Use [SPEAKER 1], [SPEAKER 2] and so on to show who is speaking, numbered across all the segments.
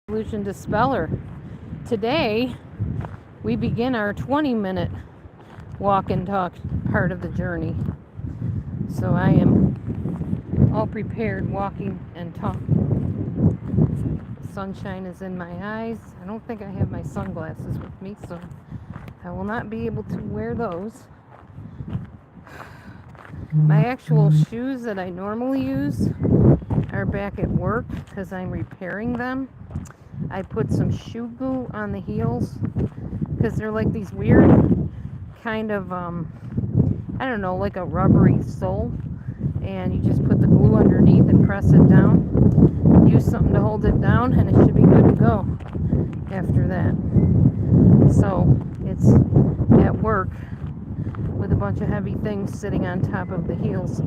[SPEAKER 1] Pollution Dispeller. Today, we begin our 20-minute walk and talk part of the journey. So I am all prepared, walking and talking. Sunshine is in my eyes. I don't think I have my sunglasses with me, so I will not be able to wear those. My actual shoes that I normally use are back at work because I'm repairing them. I put some shoe glue on the heels because they're like these weird kind of, I don't know, like a rubbery sole. And you just put the glue underneath and press it down. Use something to hold it down and it should be good to go after that. So it's at work with a bunch of heavy things sitting on top of the heels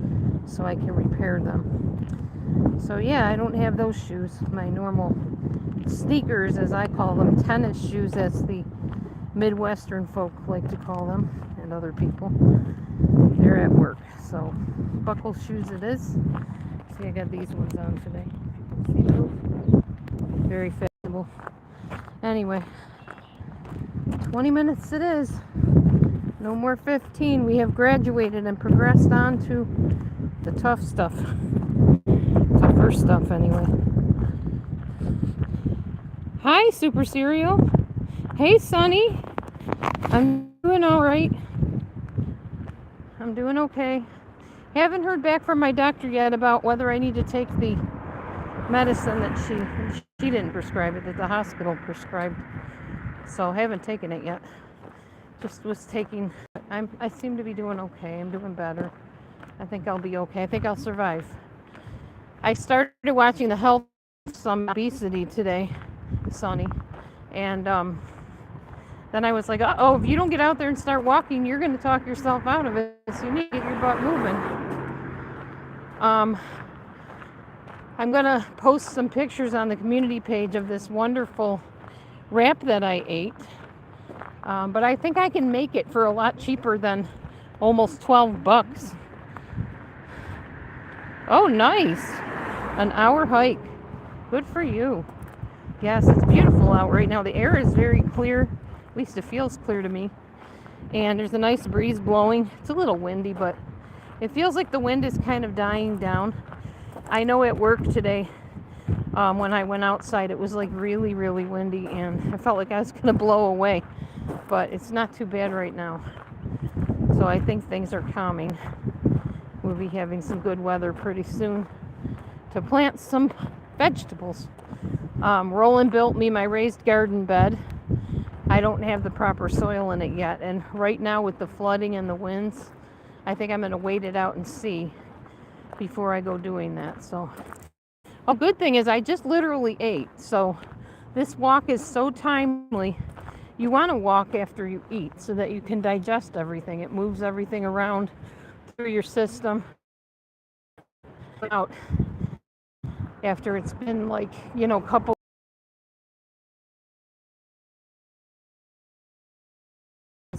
[SPEAKER 1] so I can repair them. So yeah, I don't have those shoes, my normal sneakers, as I call them, tennis shoes, as the Midwestern folk like to call them, and other people. They're at work, so buckle shoes it is. See, I got these ones on today. See those? Very fashionable. Anyway, 20 minutes it is. No more 15. We have graduated and progressed on to the tough stuff. Tougher stuff, anyway. Hi, Super Cereal. Hey, Sonny. I'm doing all right. I'm doing okay. Haven't heard back from my doctor yet about whether I need to take the medicine that she didn't prescribe it, that the hospital prescribed. So I haven't taken it yet. Just was taking. I seem to be doing okay. I'm doing better. I think I'll be okay. I think I'll survive. I started watching the Health Summit Obesity today, Sonny, and then I was like, oh, if you don't get out there and start walking, you're going to talk yourself out of it. So you need to get your butt moving. I'm going to post some pictures on the community page of this wonderful wrap that I ate. But I think I can make it for a lot cheaper than almost $12. Oh, nice. An hour hike. Good for you. Yes, it's beautiful out right now. The air is very clear. At least it feels clear to me. And there's a nice breeze blowing. It's a little windy, but it feels like the wind is kind of dying down. I know at work today, when I went outside, it was like really, really windy, and I felt like I was going to blow away. But it's not too bad right now. So I think things are calming. We'll be having some good weather pretty soon to plant some vegetables. Roland built me my raised garden bed. I don't have the proper soil in it yet, and right now with the flooding and the winds, I think I'm going to wait it out and see before I go doing that. So, a good thing is I just literally ate, so this walk is so timely. You want to walk after you eat so that you can digest everything. It moves everything around through your system out after it's been like, couple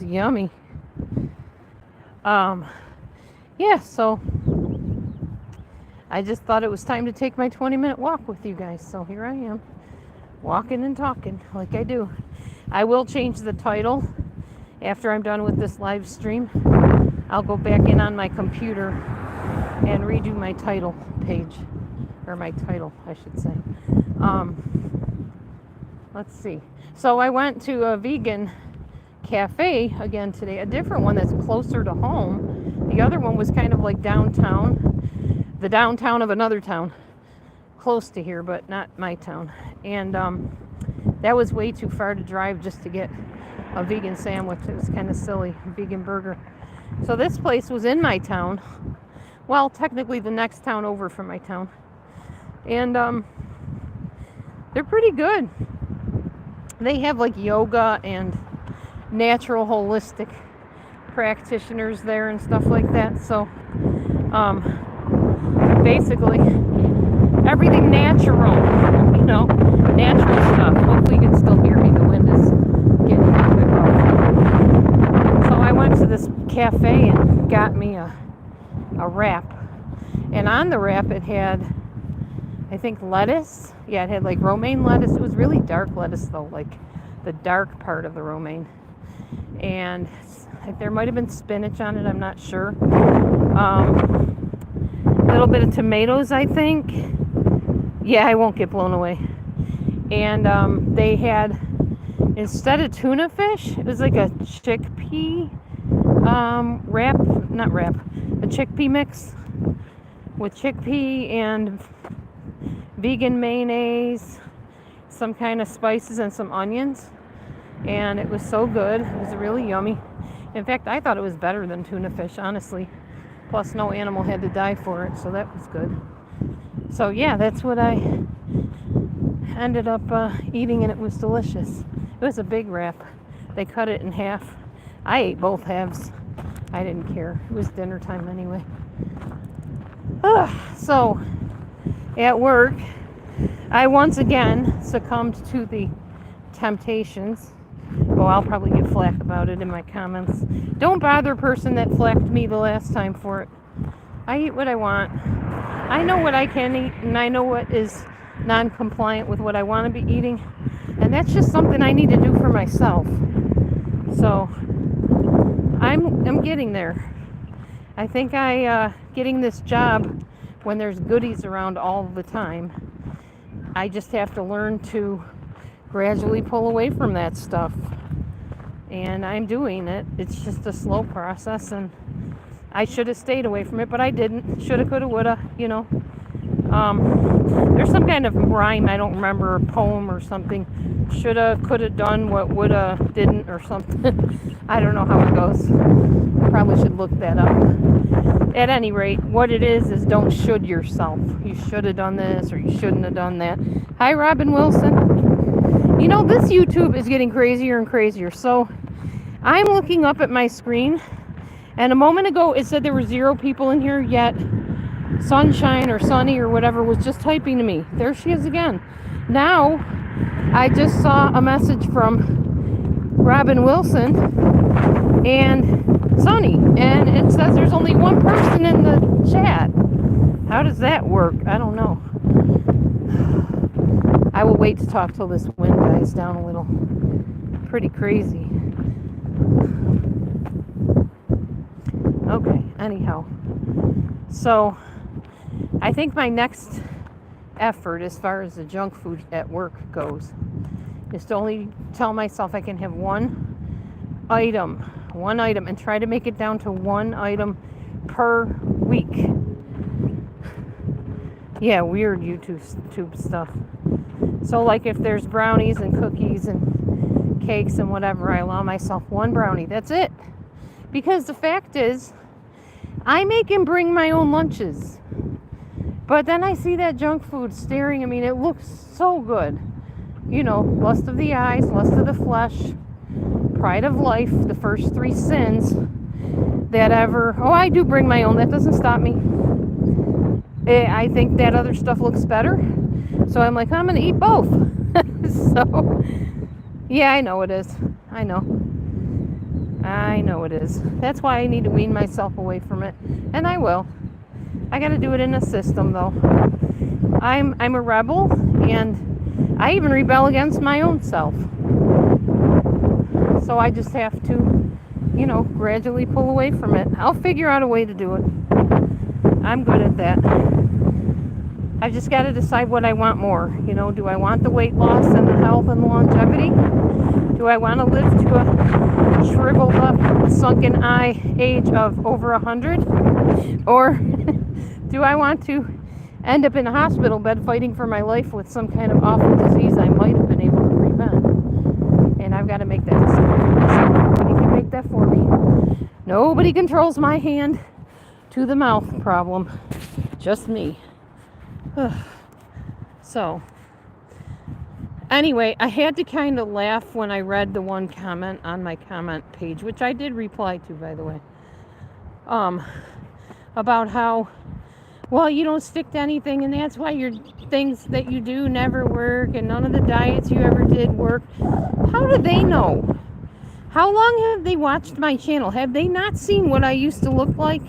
[SPEAKER 1] yummy. So I just thought it was time to take my 20-minute walk with you guys. So here I am, walking and talking like I do. I will change the title after I'm done with this live stream. I'll go back in on my computer and redo my title page, or my title, I should say. Let's see. So I went to a vegan cafe again today, a different one that's closer to home. The other one was kind of like downtown, the downtown of another town, close to here, but not my town. And that was way too far to drive just to get a vegan sandwich. It was kind of silly, vegan burger. So this place was in my town. Well, technically the next town over from my town. And they're pretty good. They have like yoga and natural holistic practitioners there and stuff like that. So basically everything natural, natural stuff. Hopefully you can still hear me. The wind is getting a little bit rough. So I went to this cafe and got me a wrap. And on the wrap it had I think lettuce. Yeah, it had like romaine lettuce. It was really dark lettuce though, like the dark part of the romaine. And there might have been spinach on it, I'm not sure. A little bit of tomatoes, I think. Yeah, I won't get blown away. And they had, instead of tuna fish, it was like a chickpea a chickpea mix with chickpea and vegan mayonnaise, some kind of spices, and some onions. And it was so good. It was really yummy. In fact, I thought it was better than tuna fish, honestly. Plus, no animal had to die for it, so that was good. So yeah, that's what I ended up eating, and it was delicious. It was a big wrap. They cut it in half. I ate both halves. I didn't care. It was dinner time anyway. So, at work, I once again succumbed to the temptations. Well, I'll probably get flack about it in my comments. Don't bother, person that flacked me the last time for it. I eat what I want. I know what I can eat, and I know what is non-compliant with what I want to be eating. And that's just something I need to do for myself. So, I'm getting there. I think getting this job when there's goodies around all the time, I just have to learn to gradually pull away from that stuff. And I'm doing it. It's just a slow process, and I should have stayed away from it, but I didn't. Shoulda, coulda, woulda, you know. There's some kind of rhyme, I don't remember, a poem or something. Shoulda, coulda done what woulda didn't or something. I don't know how it goes. Probably should look that up. At any rate, what it is don't should yourself. You should have done this or you shouldn't have done that. Hi, Robin Wilson. You know, this YouTube is getting crazier and crazier. So I'm looking up at my screen, and a moment ago it said there were 0 people in here, yet Sunshine or Sunny or whatever was just typing to me. There she is again. Now I just saw a message from Robin Wilson and Sunny, and it says there's only 1 person in the chat. How does that work? I don't know. I will wait to talk till this wind dies down a little. Pretty crazy. Okay, anyhow. So, I think my next effort as far as the junk food at work goes is to only tell myself I can have one item, and try to make it down to 1 item per week. Yeah, weird YouTube stuff. So like if there's brownies and cookies and cakes and whatever, I allow myself 1 brownie. That's it. Because the fact is, I make and bring my own lunches. But then I see that junk food staring at me, and it looks so good. You know, lust of the eyes, lust of the flesh, pride of life, the first 3 sins that ever... Oh, I do bring my own. That doesn't stop me. I think that other stuff looks better. So I'm like, I'm going to eat both. So, yeah, I know it is. I know it is. That's why I need to wean myself away from it. And I will. I got to do it in a system, though. I'm a rebel, and I even rebel against my own self. So I just have to, you know, gradually pull away from it. I'll figure out a way to do it. I'm good at that. I've just got to decide what I want more. You know, do I want the weight loss and the health and the longevity? Do I want to live to a shriveled up, sunken eye age of over 100? Or do I want to end up in a hospital bed fighting for my life with some kind of awful disease I might have been able to prevent? And I've got to make that decision for myself. Nobody can make that for me. Nobody controls my hand to the mouth problem. Just me. So, anyway, I had to kind of laugh when I read the one comment on my comment page, which I did reply to, by the way, about how, well, you don't stick to anything, and that's why your things that you do never work, and none of the diets you ever did work. How do they know? How long have they watched my channel? Have they not seen what I used to look like?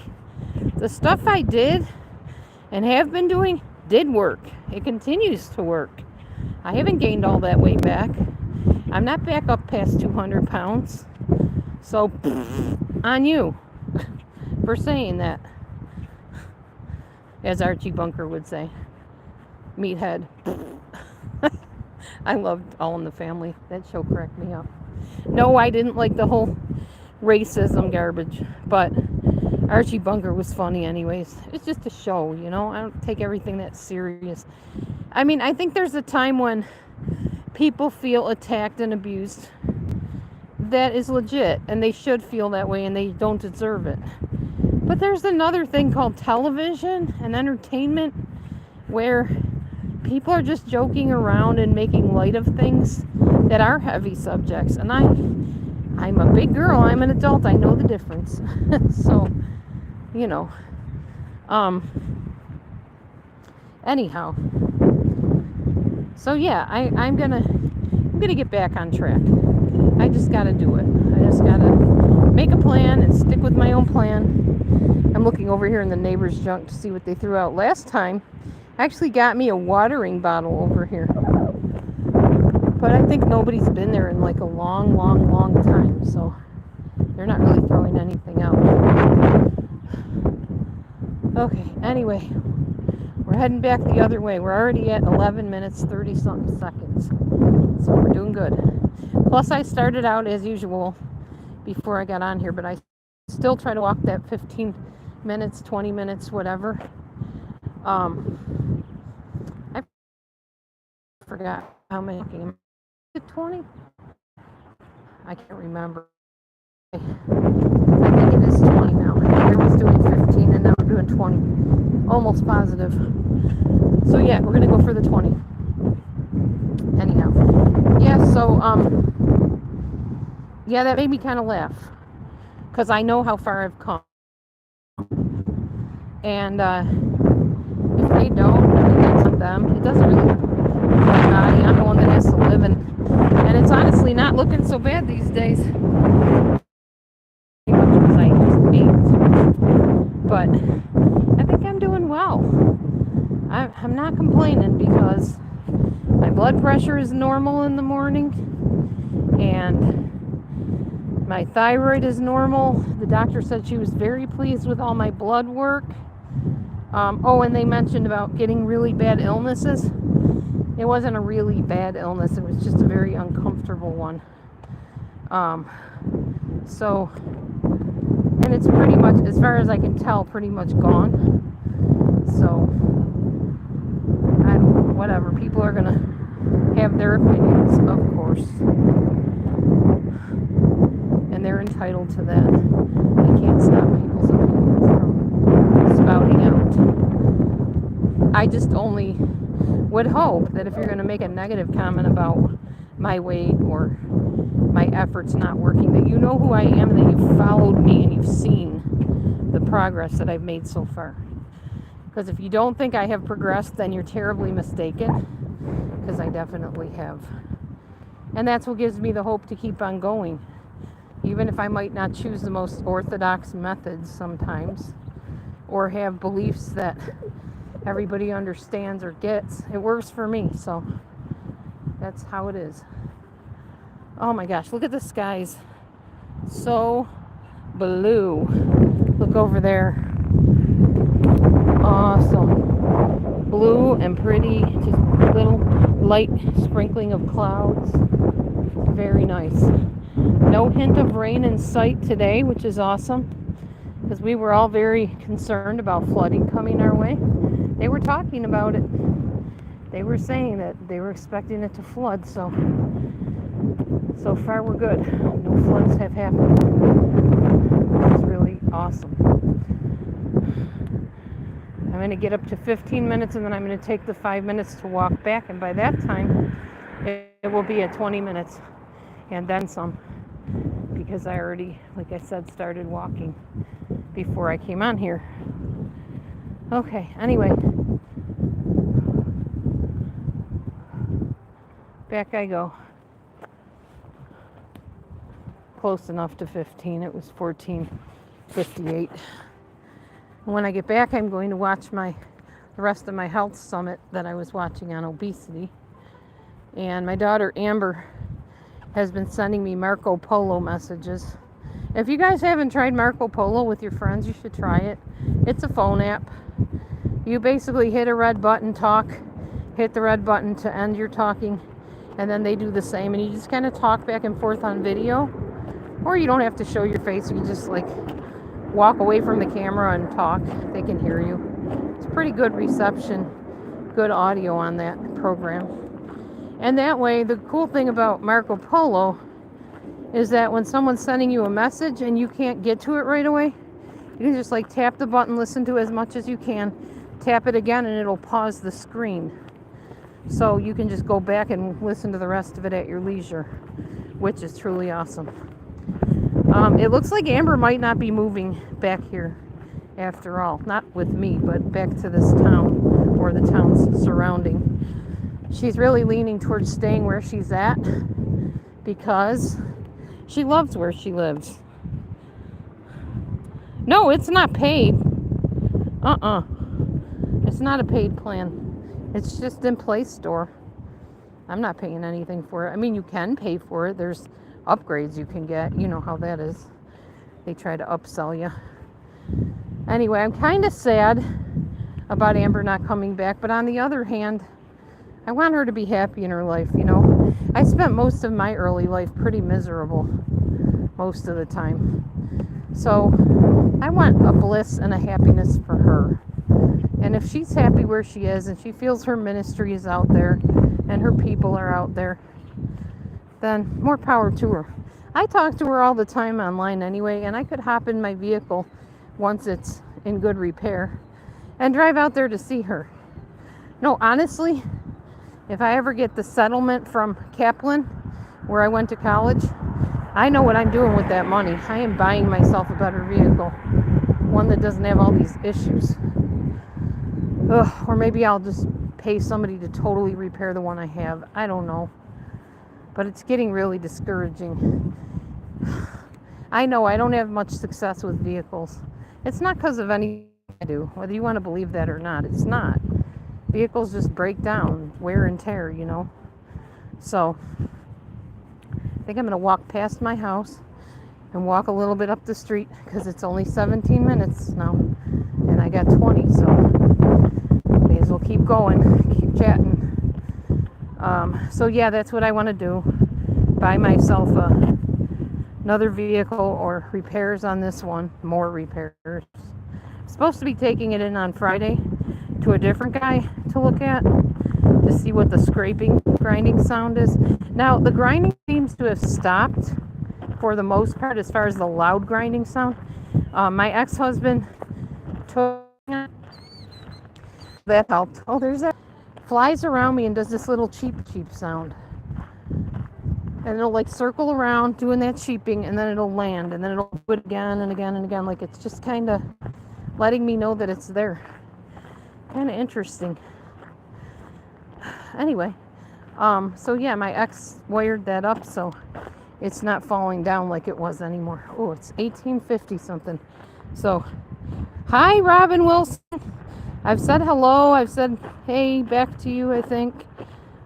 [SPEAKER 1] The stuff I did and have been doing did work. It continues to work. I haven't gained all that weight back. I'm not back up past 200 pounds. So, on you for saying that, as Archie Bunker would say. Meathead. I loved All in the Family. That show cracked me up. No, I didn't like the whole racism garbage, but Archie Bunker was funny anyways. It's just a show, you know? I don't take everything that serious. I mean, I think there's a time when people feel attacked and abused that is legit, and they should feel that way, and they don't deserve it. But there's another thing called television and entertainment where people are just joking around and making light of things that are heavy subjects. And I'm a big girl. I'm an adult. I know the difference. So, you know. Anyhow. So yeah, I'm gonna get back on track. I just gotta do it. I just gotta make a plan and stick with my own plan. I'm looking over here in the neighbor's junk to see what they threw out last time. Actually got me a watering bottle over here. But I think nobody's been there in like a long time. So they're not really throwing anything out. Okay, anyway. We're heading back the other way. We're already at 11 minutes, 30-something seconds. So we're doing good. Plus I started out as usual before I got on here, but I still try to walk that 15 minutes, 20 minutes, whatever. I forgot how many games. Is it 20? I can't remember. I think it is 20 now. I was doing 15 and now we're doing 20. Almost positive. So yeah, we're gonna go for the 20. Anyhow. Yeah, so yeah, that made me kind of laugh. Because I know how far I've come. And if they don't, I mean, that's on them. It doesn't really matter. I'm the one that has to live, and it's honestly not looking so bad these days. Because I just ate. But I think I'm doing well. I'm not complaining because my blood pressure is normal in the morning, and my thyroid is normal. The doctor said she was very pleased with all my blood work. And they mentioned about getting really bad illnesses. It wasn't a really bad illness. It was just a very uncomfortable one. And it's pretty much, as far as I can tell, pretty much gone. So, whatever. People are going to have their opinions, of course. And they're entitled to that. I can't stop people's opinions from spouting out. I just only would hope that if you're going to make a negative comment about my weight or my efforts not working, that you know who I am and that you've followed me and you've seen the progress that I've made so far. Because if you don't think I have progressed, then you're terribly mistaken, because I definitely have. And that's what gives me the hope to keep on going. Even if I might not choose the most orthodox methods sometimes, or have beliefs that everybody understands or gets, it works for me. So that's how it is. Oh my gosh, look at the skies. So blue. Look over there. Awesome. Blue and pretty. Just a little light sprinkling of clouds. Very nice. No hint of rain in sight today, which is awesome, because we were all very concerned about flooding coming our way. They were talking about it. They were saying that they were expecting it to flood, so far we're good. No floods have happened. It's really awesome. I'm going to get up to 15 minutes, and then I'm going to take the 5 minutes to walk back, and by that time it will be at 20 minutes and then some, because I already, like I said, started walking before I came on here. Okay, anyway, back I go. Close enough to 15. It was 14:58. When I get back, I'm going to watch my the rest of my health summit that I was watching on obesity. And my daughter Amber has been sending me Marco Polo messages. If you guys haven't tried Marco Polo with your friends, you should try it. It's a phone app. You basically hit a red button, talk, hit the red button to end your talking, and then they do the same, and you just kind of talk back and forth on video. Or you don't have to show your face, you can just like walk away from the camera and talk. They can hear you. It's pretty good reception, good audio on that program. And that way, the cool thing about Marco Polo is that when someone's sending you a message and you can't get to it right away, you can just like tap the button, listen to as much as you can, tap it again, and it'll pause the screen. So you can just go back and listen to the rest of it at your leisure, which is truly awesome. It looks like Amber might not be moving back here after all. Not with me, but back to this town or the towns surrounding. She's really leaning towards staying where she's at because she loves where she lives. No, it's not paid. It's not a paid plan. It's just in Play Store. I'm not paying anything for it. I mean, you can pay for it. There's upgrades you can get. You know how that is. They try to upsell you. Anyway, I'm kind of sad about Amber not coming back, but on the other hand, I want her to be happy in her life, you know. I spent most of my early life pretty miserable most of the time. So I want a bliss and a happiness for her. And if she's happy where she is and she feels her ministry is out there and her people are out there, then more power to her. I talk to her all the time online anyway, and I could hop in my vehicle once it's in good repair and drive out there to see her. No, honestly, if I ever get the settlement from Kaplan, where I went to college, I know what I'm doing with that money. I am buying myself a better vehicle, one that doesn't have all these issues. Or maybe I'll just pay somebody to totally repair the one I have. I don't know. But it's getting really discouraging. I know I don't have much success with vehicles. It's not because of anything I do, whether you want to believe that or not. It's not. Vehicles just break down, wear and tear, you know. So I think I'm going to walk past my house and walk a little bit up the street because it's only 17 minutes now and I got 20, so may as well keep going, keep chatting. So yeah, that's what I want to do. Buy myself another vehicle or repairs on this one, more repairs. I'm supposed to be taking it in on Friday to a different guy to look at to see what the scraping, grinding sound is. Now, the grinding seems to have stopped for the most part as far as the loud grinding sound. My ex-husband took it. That helped. Oh, there's that. Flies around me and does this little cheep sound. And it'll like circle around doing that cheeping, and then it'll land, and then it'll do it again and again and again. Like it's just kind of letting me know that it's there. Kind of interesting. Anyway, so yeah, my ex wired that up so it's not falling down like it was anymore. Oh, it's 1850 something. So, hi, Robin Wilson. I've said hello. I've said hey back to you, I think.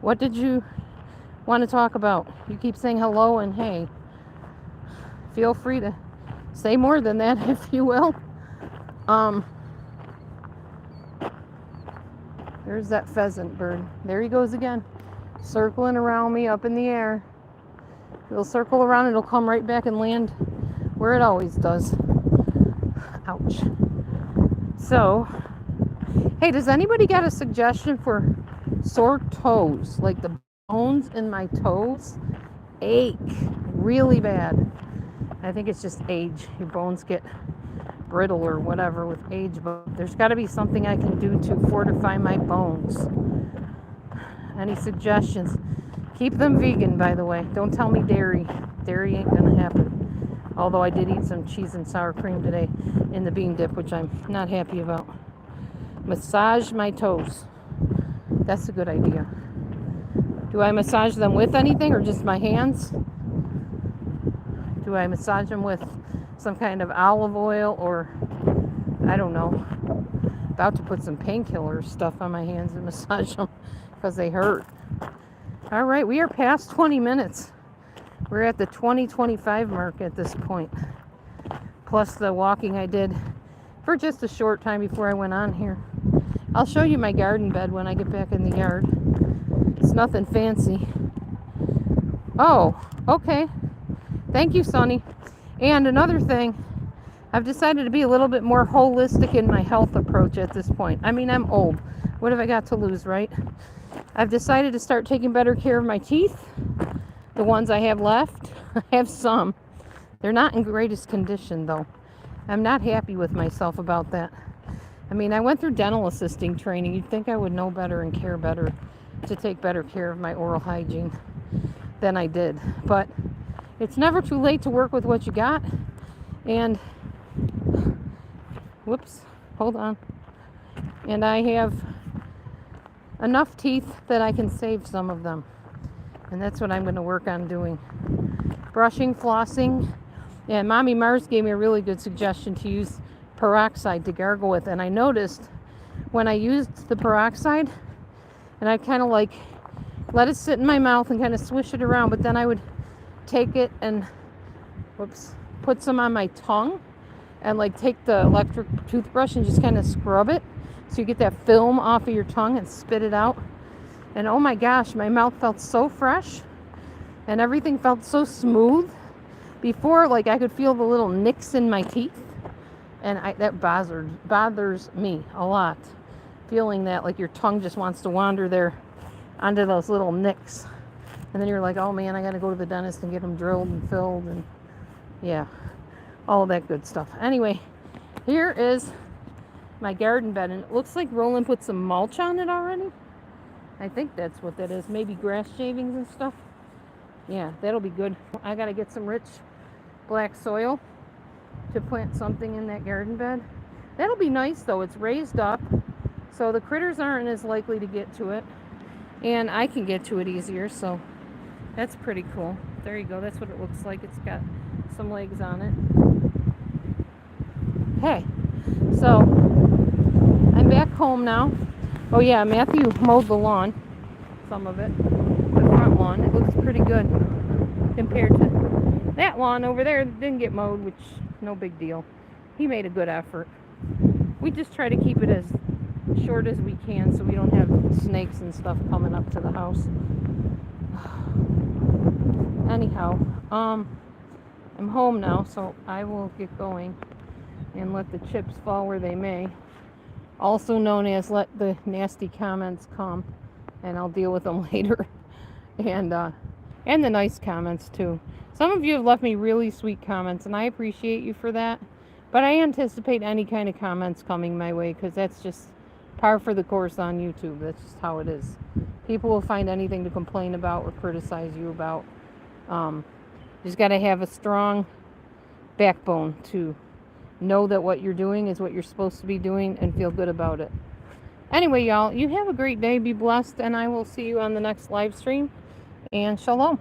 [SPEAKER 1] What did you want to talk about? You keep saying hello and hey. Feel free to say more than that if you will. There's that pheasant bird. There he goes again. Circling around me up in the air. It'll circle around, it'll come right back and land where it always does. Ouch. So, hey, does anybody got a suggestion for sore toes? Like the bones in my toes ache really bad. I think it's just age. Your bones get brittle or whatever with age, but there's got to be something I can do to fortify my bones. Any suggestions? Keep them vegan, by the way. Don't tell me dairy. Dairy ain't gonna happen. Although I did eat some cheese and sour cream today in the bean dip, which I'm not happy about. Massage my toes. That's a good idea. Do I massage them with anything or just my hands? Do I massage them with some kind of olive oil or I don't know. about to put some painkiller stuff on my hands and massage them because they hurt. All right, we are past 20 minutes. We're at the 20-25 mark at this point. Plus the walking I did for just a short time before I went on here. I'll show you my garden bed when I get back in the yard. It's nothing fancy. Oh, okay. Thank you, Sonny. And another thing, I've decided to be a little bit more holistic in my health approach at this point. I mean, I'm old. What have I got to lose, right? I've decided to start taking better care of my teeth. The ones I have left. I have some. They're not in greatest condition, though. I'm not happy with myself about that. I mean, I went through dental assisting training. You'd think I would know better and care better to take better care of my oral hygiene than I did. But it's never too late to work with what you got. And, whoops, hold on. And I have enough teeth that I can save some of them. And that's what I'm going to work on doing. Brushing, flossing. And Mommy Mars gave me a really good suggestion to use peroxide to gargle with. And I noticed when I used the peroxide, and I kind of like let it sit in my mouth and kind of swish it around, but then I would take it and, put some on my tongue and like take the electric toothbrush and just kind of scrub it so you get that film off of your tongue and spit it out. And oh my gosh, my mouth felt so fresh and everything felt so smooth. Before, like, I could feel the little nicks in my teeth, and that bothers me a lot. Feeling that, like, your tongue just wants to wander there onto those little nicks. And then you're like, oh man, I gotta go to the dentist and get them drilled and filled, and yeah, all that good stuff. Anyway, here is my garden bed, and it looks like Roland put some mulch on it already. I think that's what that is. Maybe grass shavings and stuff. Yeah, that'll be good. I gotta get some rich black soil to plant something in that garden bed. That'll be nice though. It's raised up, so the critters aren't as likely to get to it, and I can get to it easier, so that's pretty cool. There you go. That's what it looks like. It's got some legs on it. Okay, so I'm back home now. Oh yeah, Matthew mowed the lawn, some of it, the front lawn. It looks pretty good compared to that lawn over there that didn't get mowed, which no big deal. He made a good effort. We just try to keep it as short as we can so we don't have snakes and stuff coming up to the house. Anyhow, I'm home now, so I will get going and let the chips fall where they may. Also known as let the nasty comments come, and I'll deal with them later. And the nice comments too. Some of you have left me really sweet comments, and I appreciate you for that. But I anticipate any kind of comments coming my way, because that's just par for the course on YouTube. That's just how it is. People will find anything to complain about or criticize you about. You just got to have a strong backbone to know that what you're doing is what you're supposed to be doing and feel good about it. Anyway, y'all, you have a great day. Be blessed, and I will see you on the next live stream. And shalom.